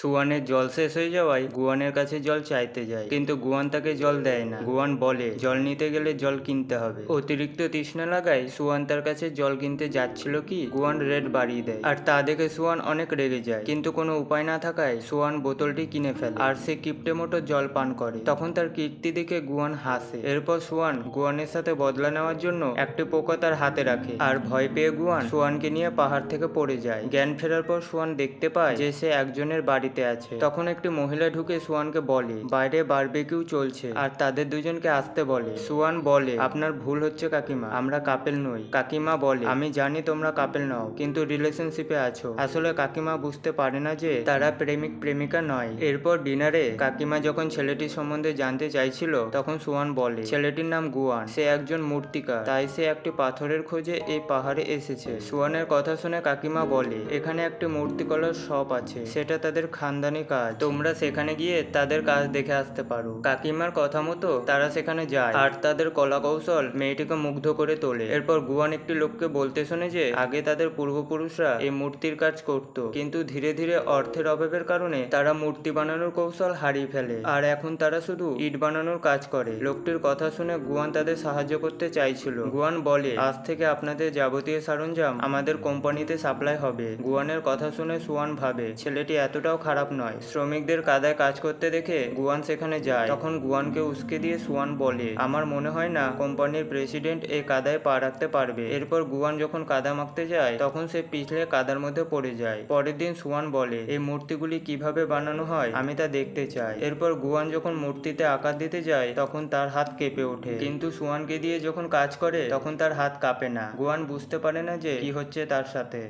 সুয়ানের জল শেষ হয়ে যাওয়ায় গুয়ানের কাছে জল চাইতে যায়, কিন্তু গুয়ান তাকে জল দেয় না। গুয়ান বলে জল নিতে গেলে জল কিনতে হবে। অতিরিক্ত তৃষ্ণা লাগায় সুয়ান তার কাছে জল কিনতে যাচ্ছিল কি গুয়ান রেট বাড়িয়ে দেয়, আর তা দেখে সুয়ান অনেক রেগে যায়। কিন্তু কোনো উপায় না থাকায় সুয়ান বোতলটি কিনে ফেলে আর সে কিপ্টে মতো জল পান করে। তখন তার কীর্তি দেখে গুয়ান হাসে। এরপর সুয়ান গুয়ানের সাথে বদলা নেওয়ার জন্য একটি পোকা তার হাতে রাখে, আর ভয় পেয়ে গুয়ান সুয়ানকে নিয়ে পাহাড় থেকে পড়ে যায়। জ্ঞান ফেরার পর সুয়ান দেখতে পায় যে সে একজনের বাড়িতে আছে। তখন একটি মহিলা ঢুকে সুয়ানকে বলে বাইরে বারবিকিউ চলছে আর তাদের দুজনকে আসতে বলে। সুয়ান বলে আপনার ভুল হচ্ছে কাকিমা, আমরা কাপেল নই। কাকিমা বলে আমি জানি তোমরা কাপেল নও, কিন্তু রিলেশনশিপে আছো। আসলে কাকিমা বুঝতে পারে না যে তারা প্রেমিক প্রেমিকা নয়। এরপর ডিনারে কাকিমা যখন ছেলেটির সম্বন্ধে জানতে চাইছিল তখন সুয়ান বলে ছেলেটির নাম গুয়ান, সে একজন মূর্তিকার, তাই সে একটি পাথরের খোঁজে এই পাহাড়ে এসেছে। সুয়ানের কথা শুনে কাকিমা বলে এখানে একটি মূর্তিকলার শপ আছে, সেটা তাদের খানদানি কাজ, তোমরা সেখানে গিয়ে তাদের কাজ দেখে আসতে পারো। কাকিমার কথা মতো তারা সেখানে যায় আর তাদের কলা কৌশল মেয়েটিকে মুগ্ধ করে তোলে। এরপর গুয়ান একটি লোককে বলতে শোনে যে আগে তাদের পূর্বপুরুষরা এই মূর্তির কাজ করত, কিন্তু ধীরে ধীরে অর্থের অভাবের কারণে তারা মূর্তি বানানোর কৌশল হারিয়ে ফেলে আর এখন তারা শুধু ইট বানানোর কাজ করে। লোকটির কথা শুনে গুয়ান তাদের সাহায্য করতে চাইছিল। গুয়ান বলে আজ থেকে আপনাদের যাবতীয় সরঞ্জাম আমাদের কোম্পানিতে সাপ্লাই হবে। গুয়ানের কথা শুনে সুয়ান ভাবে ছেলেটি এতটাও খারাপ নয়। শ্রমিকদের কাদায় কাজ করতে দেখে গুয়ান সেখানে যায়। তখন গুয়ানকে উস্কে দিয়ে সুয়ান বলে আমার মনে হয় না কোম্পানির প্রেসিডেন্ট এই কাদায় পা রাখতে পারবে। এরপর গুয়ান যখন কাদা মাখতে যায় তখন সে পিছলে কাদার মধ্যে পড়ে যায়। পরের দিন সুয়ান বলে এই মূর্তিগুলি কিভাবে বানানো হয় আমি তা দেখতে চাই। এরপর গুয়ান যখন মূর্তিতে আকার দিতে যায় তখন তার হাত কেঁপে ওঠে, কিন্তু সুয়ানকে দিয়ে যখন কাজ করে তখন তার হাত কাঁপে না। গুয়ান বুঝতে পারে না যে কি হচ্ছে তার সাথে।